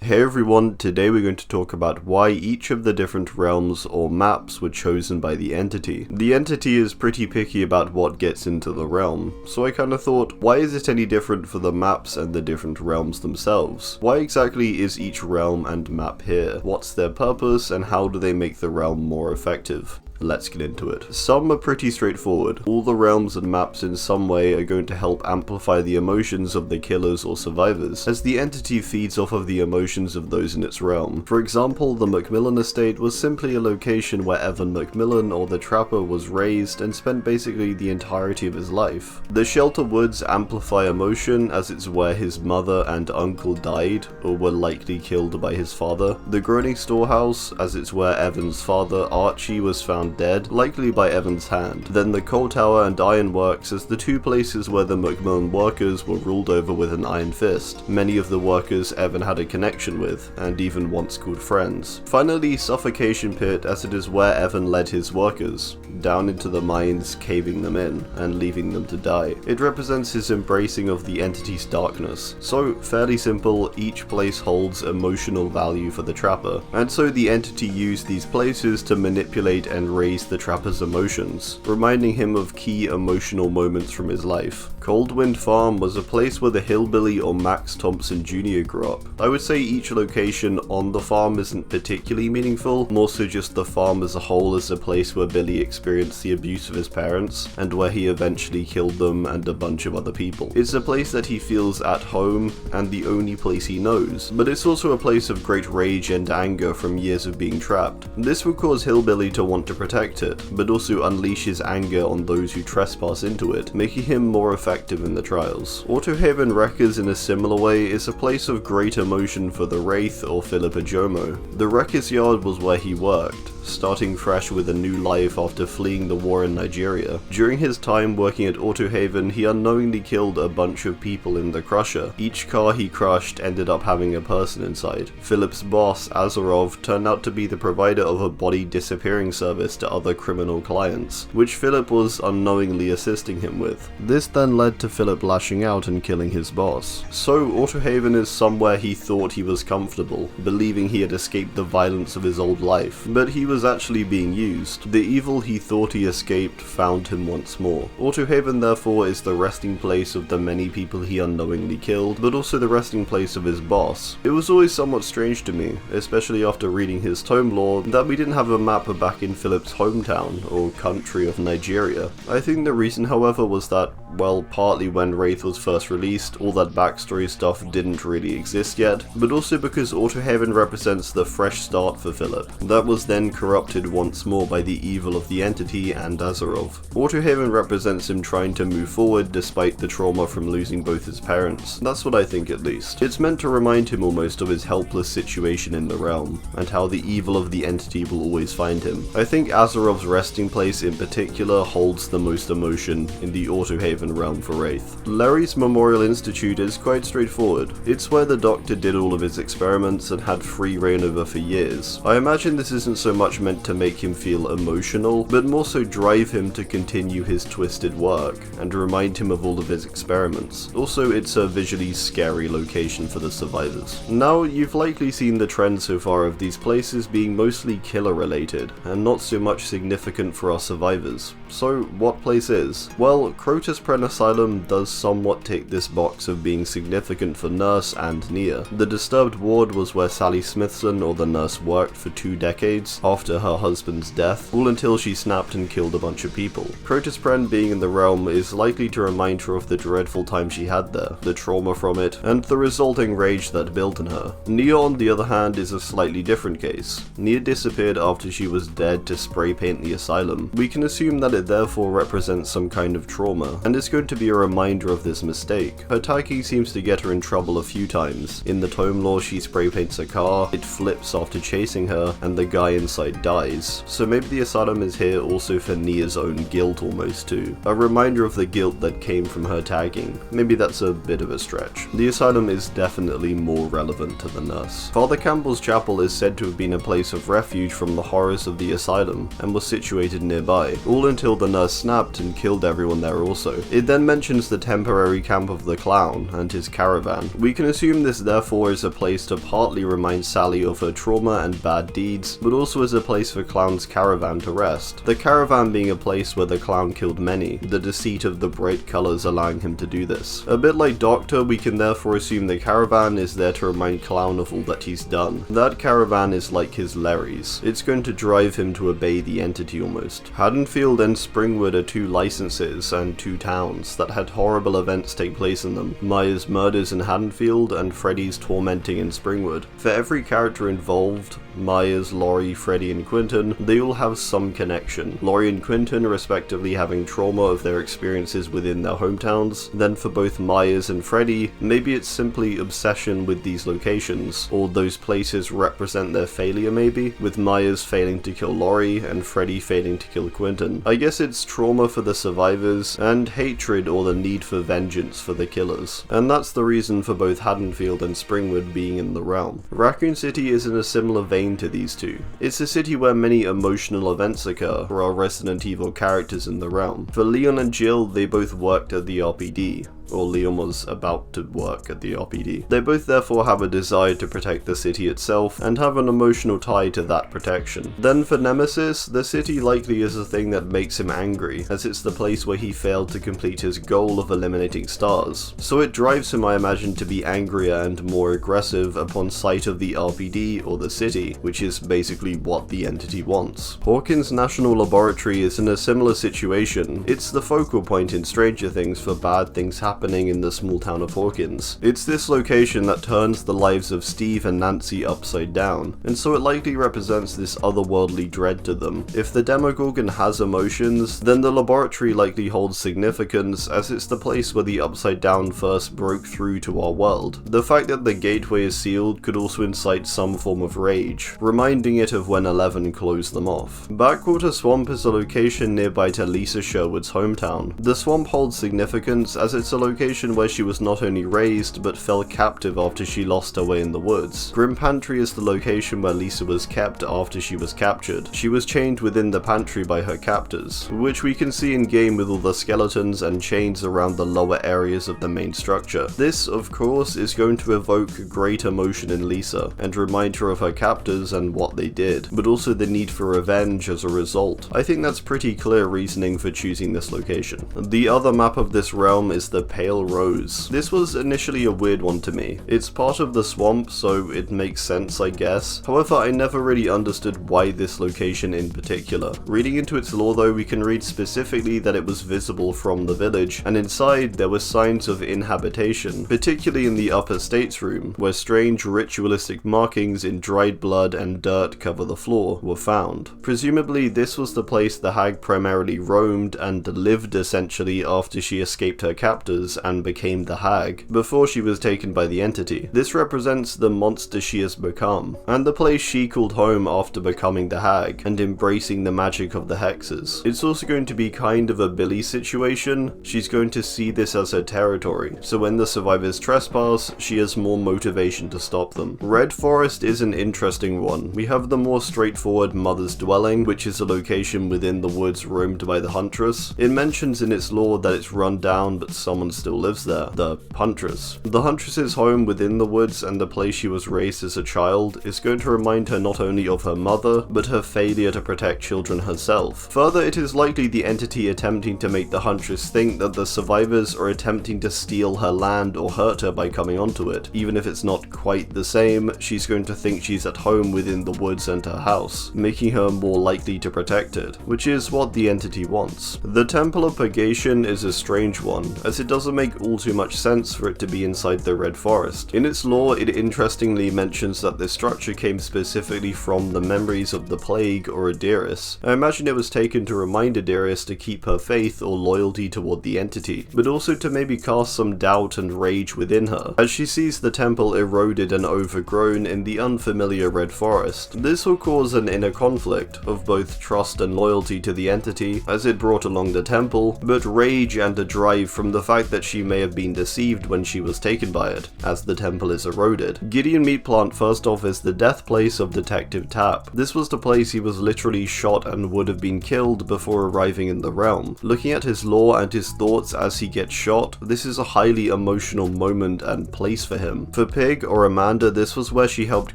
Hey everyone, today we're going to talk about why each of the different realms or maps were chosen by the entity. The entity is pretty picky about what gets into the realm, so I kinda thought, why is it any different for the maps and the different realms themselves? Why exactly is each realm and map here? What's their purpose and how do they make the realm more effective? Let's get into it. Some are pretty straightforward. All the realms and maps in some way are going to help amplify the emotions of the killers or survivors, as the entity feeds off of the emotions of those in its realm. For example, the MacMillan Estate was simply a location where Evan MacMillan, or the Trapper, was raised and spent basically the entirety of his life. The Shelter Woods amplify emotion, as it's where his mother and uncle died, or were likely killed by his father. The Groaning Storehouse, as it's where Evan's father, Archie, was found dead, likely by Evan's hand. Then the Coal Tower and Ironworks as the two places where the MacMillan workers were ruled over with an iron fist. Many of the workers Evan had a connection with, and even once called friends. Finally, Suffocation Pit, as it is where Evan led his workers, down into the mines, caving them in, and leaving them to die. It represents his embracing of the entity's darkness. So, fairly simple, each place holds emotional value for the Trapper, and so the entity used these places to manipulate and raise the Trapper's emotions, reminding him of key emotional moments from his life. Coldwind Farm was a place where the hillbilly or Max Thompson Jr. grew up. I would say each location on the farm isn't particularly meaningful, more so just the farm as a whole is a place where Billy experienced the abuse of his parents, and where he eventually killed them and a bunch of other people. It's a place that he feels at home, and the only place he knows, but it's also a place of great rage and anger from years of being trapped. This would cause Hillbilly to want to protect it, but also unleash his anger on those who trespass into it, making him more effective in the trials. Autohaven Wreckers, in a similar way, is a place of great emotion for the Wraith or Philippa Jomo. The Wreckers Yard was where he worked, starting fresh with a new life after fleeing the war in Nigeria. During his time working at Autohaven, he unknowingly killed a bunch of people in the Crusher. Each car he crushed ended up having a person inside. Philip's boss, Azarov, turned out to be the provider of a body disappearing service to other criminal clients, which Philip was unknowingly assisting him with. This then led to Philip lashing out and killing his boss. So Autohaven is somewhere he thought he was comfortable, believing he had escaped the violence of his old life, but he was actually being used. The evil he thought he escaped found him once more. Autohaven therefore is the resting place of the many people he unknowingly killed, but also the resting place of his boss. It was always somewhat strange to me, especially after reading his tome lore, that we didn't have a map back in Philip's hometown, or country of Nigeria. I think the reason however was that, well, partly when Wraith was first released, all that backstory stuff didn't really exist yet, but also because Autohaven represents the fresh start for Philip. That was then corrupted once more by the evil of the entity and Azarov. Autohaven represents him trying to move forward despite the trauma from losing both his parents. That's what I think, at least. It's meant to remind him almost of his helpless situation in the realm, and how the evil of the entity will always find him. I think Azarov's resting place in particular holds the most emotion in the Autohaven realm for Wraith. Lery's Memorial Institute is quite straightforward. It's where the Doctor did all of his experiments and had free reign over for years. I imagine this isn't so much meant to make him feel emotional, but more so drive him to continue his twisted work, and remind him of all of his experiments. Also, it's a visually scary location for the survivors. Now, you've likely seen the trend so far of these places being mostly killer related, and not so much significant for our survivors. So, what place is? Well, Crotus Prenn Asylum does somewhat tick this box of being significant for Nurse and Nia. The disturbed ward was where Sally Smithson, or the nurse, worked for 2 decades after her husband's death, all until she snapped and killed a bunch of people. Crotus Prenn being in the realm is likely to remind her of the dreadful time she had there, the trauma from it, and the resulting rage that built in her. Nia, on the other hand, is a slightly different case. Nia disappeared after she was dead to spray paint the asylum. We can assume that it therefore represents some kind of trauma, and it's going to be a reminder of this mistake. Her tagging seems to get her in trouble a few times. In the tome lore, she spray paints a car, it flips after chasing her, and the guy inside dies. So maybe the asylum is here also for Nia's own guilt almost too. A reminder of the guilt that came from her tagging. Maybe that's a bit of a stretch. The asylum is definitely more relevant to the nurse. Father Campbell's chapel is said to have been a place of refuge from the horrors of the asylum. Asylum and was situated nearby, all until the nurse snapped and killed everyone there also. It then mentions the temporary camp of the clown and his caravan. We can assume this therefore is a place to partly remind Sally of her trauma and bad deeds, but also as a place for Clown's caravan to rest. The caravan being a place where the clown killed many, the deceit of the bright colours allowing him to do this. A bit like Doctor, we can therefore assume the caravan is there to remind Clown of all that he's done. That caravan is like his Lery's. It's going to drive him to obey the entity almost. Haddonfield and Springwood are two licenses and two towns that had horrible events take place in them. Maya's murders in Haddonfield and Freddy's tormenting in Springwood. For every character involved, Myers, Lery, Freddy and Quentin, they all have some connection. Lery and Quentin respectively having trauma of their experiences within their hometowns. Then for both Myers and Freddy, maybe it's simply obsession with these locations, or those places represent their failure maybe, with Myers failing to kill Lery and Freddy failing to kill Quentin. I guess it's trauma for the survivors, and hatred or the need for vengeance for the killers. And that's the reason for both Haddonfield and Springwood being in the realm. Raccoon City is in a similar vein to these two. It's a city where many emotional events occur for our Resident Evil characters in the realm. For Leon and Jill, they both worked at the RPD, or Leon was about to work at the RPD. They both therefore have a desire to protect the city itself and have an emotional tie to that protection. Then for Nemesis, the city likely is a thing that makes him angry, as it's the place where he failed to complete his goal of eliminating stars. So it drives him, I imagine, to be angrier and more aggressive upon sight of the RPD or the city, which is basically what the entity wants. Hawkins National Laboratory is in a similar situation. It's the focal point in Stranger Things for bad things happening in the small town of Hawkins. It's this location that turns the lives of Steve and Nancy upside down, and so it likely represents this otherworldly dread to them. If the Demogorgon has emotions, then the laboratory likely holds significance, as it's the place where the upside down first broke through to our world. The fact that the gateway is sealed could also incite some form of rage, reminding it of when 11 closed them off. Backwater Swamp is a location nearby to Lisa Sherwood's hometown. The swamp holds significance as it's a location where she was not only raised but fell captive after she lost her way in the woods. Grim Pantry is the location where Lisa was kept after she was captured. She was chained within the pantry by her captors, which we can see in game with all the skeletons and chains around the lower areas of the main structure. This, of course, is going to evoke great emotion in Lisa and remind her of her captors and what they did, but also the need for revenge as a result. I think that's pretty clear reasoning for choosing this location. The other map of this realm is the Pale Rose. This was initially a weird one to me. It's part of the swamp, so it makes sense, I guess. However, I never really understood why this location in particular. Reading into its lore though, we can read specifically that it was visible from the village, and inside there were signs of inhabitation, particularly in the upper states room, where strange ritualistic markings in dried blood and dirt cover the floor were found. Presumably this was the place the hag primarily roamed and lived essentially after she escaped her captors and became the hag, before she was taken by the entity. This represents the monster she has become, and the place she called home after becoming the hag and embracing the magic of the hexes. It's also going to be kind of a Billy situation. She's going to see this as her territory, so when the survivors trespass, she has more motivation to stop them. Red Forest is an interesting one. We have the more straightforward Mother's Dwelling, which is a location within the woods roamed by the Huntress. It mentions in its lore that it's run down but someone still lives there, the Huntress. The Huntress's home within the woods and the place she was raised as a child is going to remind her not only of her mother, but her failure to protect children herself. Further, it is likely the entity attempting to make the Huntress think that the survivors are attempting to steal her land or hurt her by coming onto it. Even if it's not quite the same, she's going to think she's at home within the woods and her house, making her more likely to protect it, which is what the entity wants. The Temple of Purgation is a strange one, as it doesn't make all too much sense for it to be inside the Red Forest. In its lore, it interestingly mentions that this structure came specifically from the memories of the Plague or Adiris. I imagine it was taken to remind Adiris to keep her faith or loyalty toward the entity, but also to maybe cast some doubt and rage within her, as she sees the temple eroded and overgrown in the unfamiliar Red Forest. This will cause an inner conflict of both trust and loyalty to the entity, as it brought along the temple, but rage and a drive from the fact fact that she may have been deceived when she was taken by it, as the temple is eroded. Gideon Meat Plant first off is the death place of Detective Tapp. This was the place he was literally shot and would have been killed before arriving in the realm. Looking at his lore and his thoughts as he gets shot, this is a highly emotional moment and place for him. For Pig, or Amanda, this was where she helped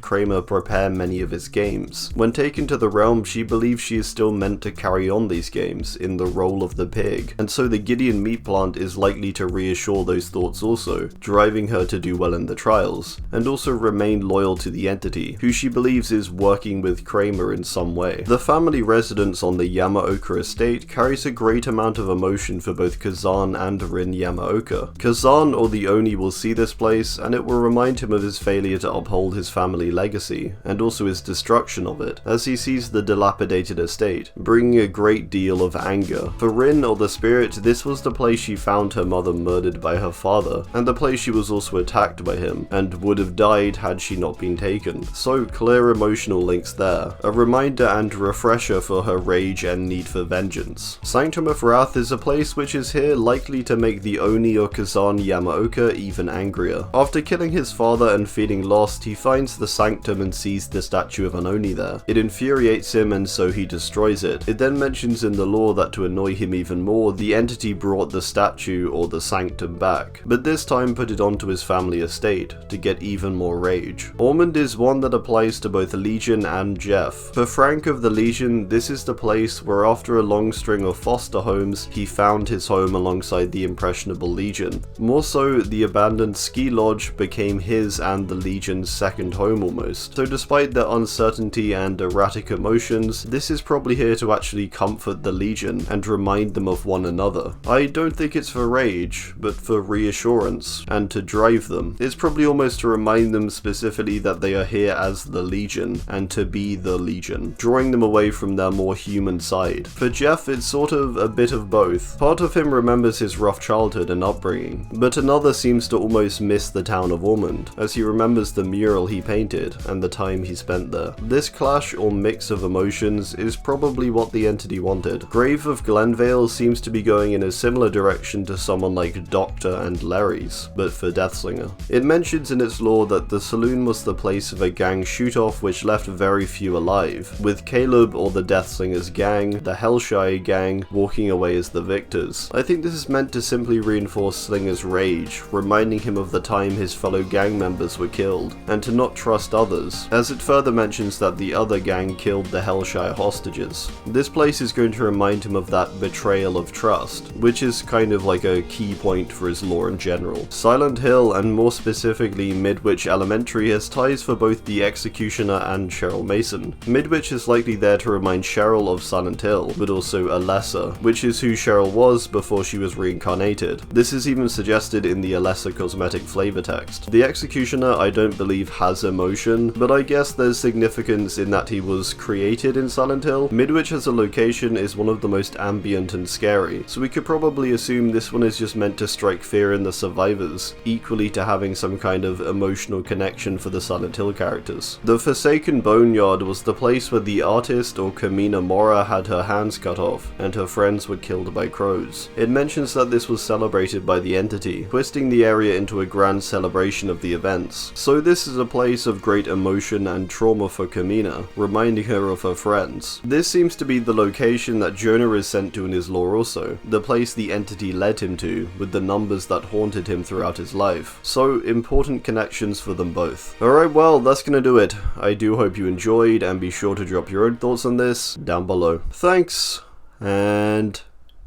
Kramer prepare many of his games. When taken to the realm, she believes she is still meant to carry on these games, in the role of the pig, and so the Gideon Meat Plant is likely to reassure those thoughts also, driving her to do well in the trials, and also remain loyal to the entity, who she believes is working with Kramer in some way. The family residence on the Yamaoka Estate carries a great amount of emotion for both Kazan and Rin Yamaoka. Kazan, or the Oni, will see this place, and it will remind him of his failure to uphold his family legacy, and also his destruction of it, as he sees the dilapidated estate, bringing a great deal of anger. For Rin, or the spirit, this was the place she found her mother murdered by her father, and the place she was also attacked by him, and would have died had she not been taken. So clear emotional links there, a reminder and refresher for her rage and need for vengeance. Sanctum of Wrath is a place which is here likely to make the Oni or Kazan Yamaoka even angrier. After killing his father and feeling lost, he finds the sanctum and sees the statue of an Oni there. It infuriates him, and so he destroys it. It then mentions in the lore that to annoy him even more, the entity brought the statue or the sanctum back, but this time put it onto his family estate to get even more rage. Ormond is one that applies to both Legion and Jeff. For Frank of the Legion, this is the place where after a long string of foster homes, he found his home alongside the impressionable Legion. More so, the abandoned ski lodge became his and the Legion's second home almost. So despite their uncertainty and erratic emotions, this is probably here to actually comfort the Legion and remind them of one another. I don't think it's for rage, but for reassurance, and to drive them. It's probably almost to remind them specifically that they are here as the Legion, and to be the Legion, drawing them away from their more human side. For Jeff, it's sort of a bit of both. Part of him remembers his rough childhood and upbringing, but another seems to almost miss the town of Ormond, as he remembers the mural he painted and the time he spent there. This clash or mix of emotions is probably what the entity wanted. Grave of Glenvale seems to be going in a similar direction to someone like Doctor and Lery's, but for Deathslinger. It mentions in its lore that the saloon was the place of a gang shoot-off which left very few alive, with Caleb or the Deathslinger's gang, the Hellshy gang, walking away as the victors. I think this is meant to simply reinforce Slinger's rage, reminding him of the time his fellow gang members were killed, and to not trust others, as it further mentions that the other gang killed the Hellshy hostages. This place is going to remind him of that betrayal of trust, which is kind of like a key point for his lore in general. Silent Hill, and more specifically Midwich Elementary, has ties for both the Executioner and Cheryl Mason. Midwich is likely there to remind Cheryl of Silent Hill, but also Alessa, which is who Cheryl was before she was reincarnated. This is even suggested in the Alessa cosmetic flavor text. The Executioner I don't believe has emotion, but I guess there's significance in that he was created in Silent Hill. Midwich as a location is one of the most ambient and scary, so we could probably assume this one is just meant to strike fear in the survivors, equally to having some kind of emotional connection for the Silent Hill characters. The Forsaken Boneyard was the place where the artist or Kamina Mora had her hands cut off, and her friends were killed by crows. It mentions that this was celebrated by the entity, twisting the area into a grand celebration of the events. So this is a place of great emotion and trauma for Kamina, reminding her of her friends. This seems to be the location that Jonah is sent to in his lore also, the place the entity led him to, with the numbers that haunted him throughout his life. So important connections for them both. Alright, well, that's gonna do it. I do hope you enjoyed, and be sure to drop your own thoughts on this down below. Thanks, and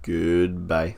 goodbye.